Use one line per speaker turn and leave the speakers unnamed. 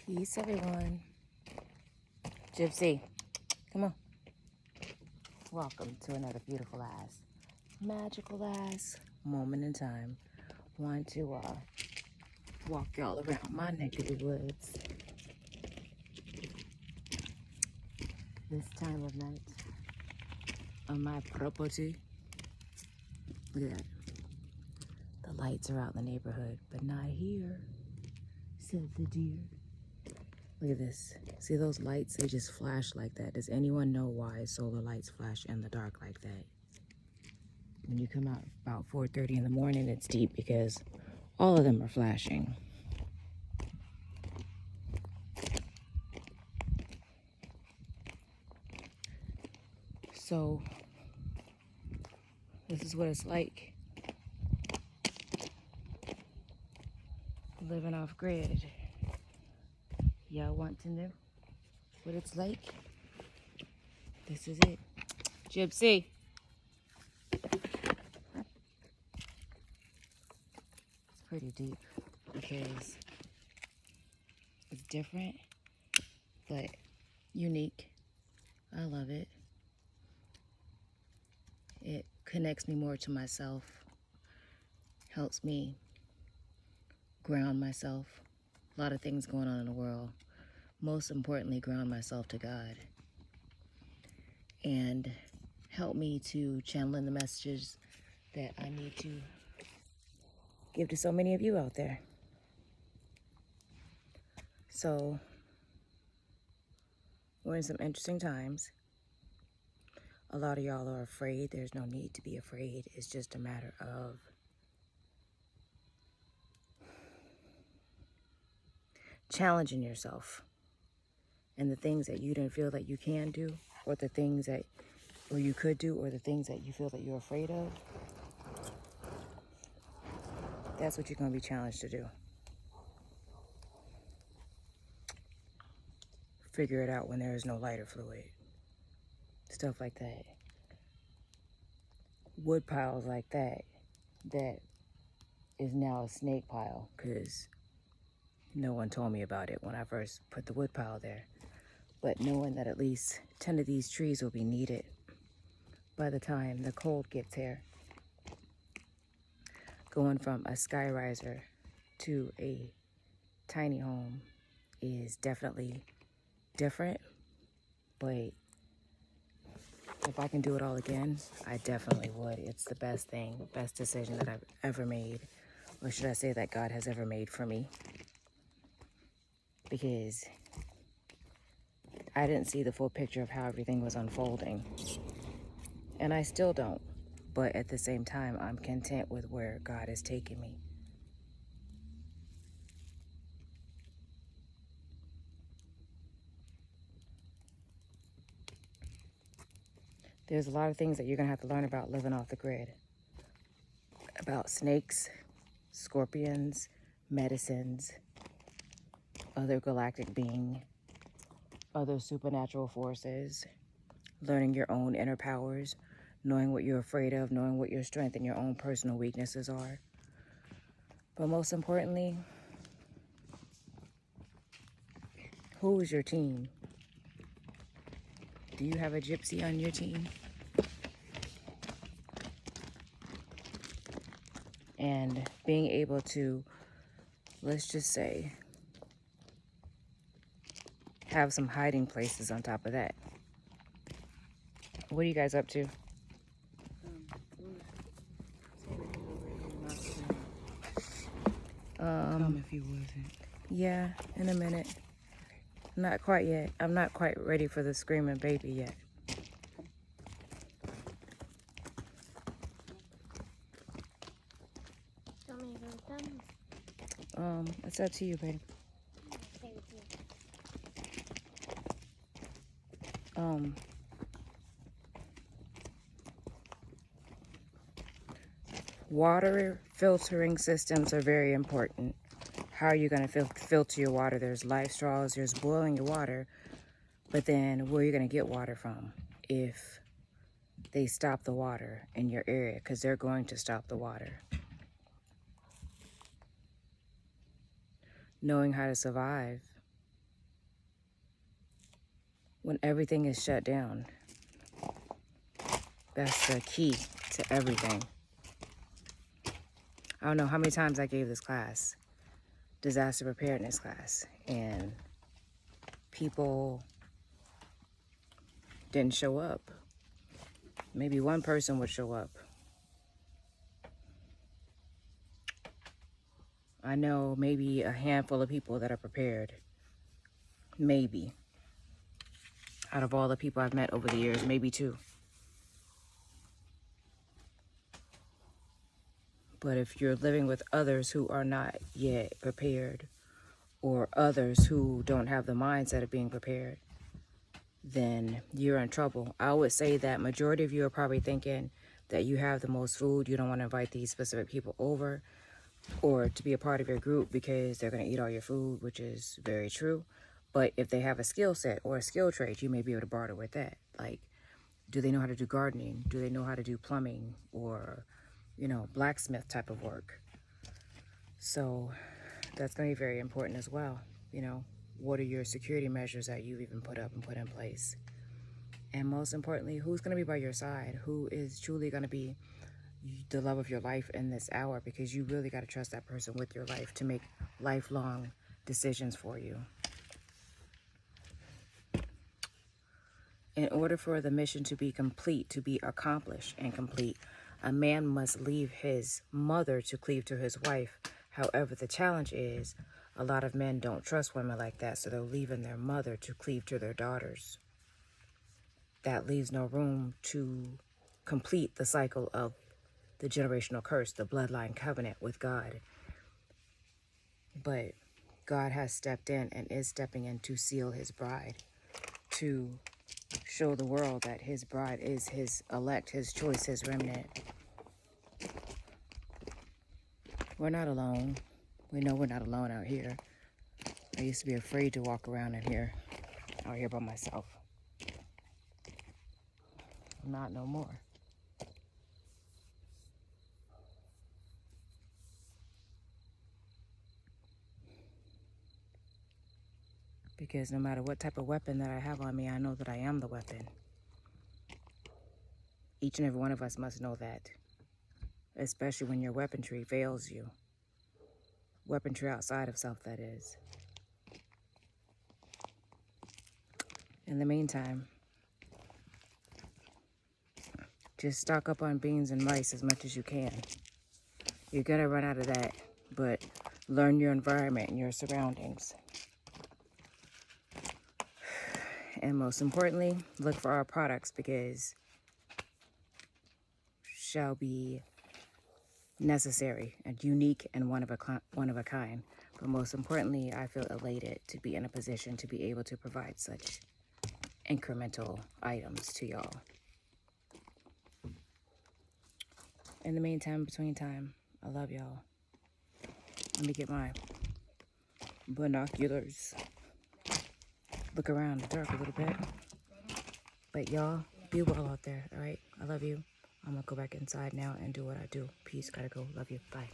Peace, everyone. Gypsy, come on. Welcome to another beautiful ass, magical ass moment in time. Want to walk y'all around my neck of the woods this time of night on my property. Look at that. The lights are out in the neighborhood, but not here, said the deer. Look at this. See those lights? They just flash like that. Does anyone know why solar lights flash in the dark like that? When you come out about 4:30 in the morning, it's deep because all of them are flashing. So this is what it's like living off grid. Y'all want to know what it's like? This is it. Gypsy. It's pretty deep because it's different, but unique. I love it. It connects me more to myself, helps me ground myself. A lot of things going on in the world. Most importantly, ground myself to God and help me to channel in the messages that I need to give to so many of you out there. So we're in some interesting times. A lot of y'all are afraid. There's no need to be afraid. It's just a matter of challenging yourself and the things that you didn't feel that you can do, or the things that or you could do, or the things that you feel that you're afraid of. That's what you're going to be challenged to do. Figure it out when there is no lighter fluid. Stuff like that. Wood piles like that is now a snake pile because no one told me about it when I first put the wood pile there. But knowing that at least 10 of these trees will be needed by the time the cold gets here. Going from a skyriser to a tiny home is definitely different, but if I can do it all again, I definitely would. It's the best thing, best decision that I've ever made, or should I say that God has ever made for me, because I didn't see the full picture of how everything was unfolding, and I still don't. But at the same time, I'm content with where God has taken me. There's a lot of things that you're going to have to learn about living off the grid. About snakes, scorpions, medicines, other galactic being, other supernatural forces, learning your own inner powers, knowing what you're afraid of, knowing what your strength and your own personal weaknesses are. But most importantly, who is your team? Do you have a gypsy on your team? And being able to, let's just say, have some hiding places on top of that. What are you guys up to?
If you wasn't.
Yeah, in a minute. Not quite yet. I'm not quite ready for the screaming baby yet. It's up to you, babe. Water filtering systems are very important. How are you going to filter your water? There's life straws, there's boiling your water, but then where are you going to get water from if they stop the water in your area? Because they're going to stop the water. Knowing how to survive when everything is shut down. That's the key to everything. I don't know how many times I gave this class, disaster preparedness class, and people didn't show up. Maybe one person would show up. I know maybe a handful of people that are prepared. Maybe. Out of all the people I've met over the years, maybe two. But if you're living with others who are not yet prepared, or others who don't have the mindset of being prepared, then you're in trouble. I would say that majority of you are probably thinking that you have the most food. You don't want to invite these specific people over or to be a part of your group because they're going to eat all your food, which is very true. But if they have a skill set or a skill trade, you may be able to barter with that. Like, do they know how to do gardening? Do they know how to do plumbing or, blacksmith type of work? So that's going to be very important as well. What are your security measures that you've even put up and put in place? And most importantly, who's going to be by your side? Who is truly going to be the love of your life in this hour? Because you really got to trust that person with your life to make lifelong decisions for you. In order for the mission to be complete, to be accomplished and complete, a man must leave his mother to cleave to his wife. However, the challenge is a lot of men don't trust women like that, so they're leaving their mother to cleave to their daughters. That leaves no room to complete the cycle of the generational curse, the bloodline covenant with God. But God has stepped in and is stepping in to seal his bride, to show the world that his bride is his elect, his choice, his remnant. We're not alone. We know we're not alone out here. I used to be afraid to walk around out here by myself. Not no more. Because no matter what type of weapon that I have on me, I know that I am the weapon. Each and every one of us must know that. Especially when your weaponry fails you. Weaponry outside of self, that is. In the meantime, just stock up on beans and rice as much as you can. You're going to run out of that, but learn your environment and your surroundings. And most importantly, look for our products because shall be necessary and unique and one of a kind. But most importantly, I feel elated to be in a position to be able to provide such incremental items to y'all. In the meantime, between time, I love y'all. Let me get my binoculars. Look around the dark a little bit. But y'all, be well out there, all right? I love you. I'm going to go back inside now and do what I do. Peace. Gotta go. Love you. Bye.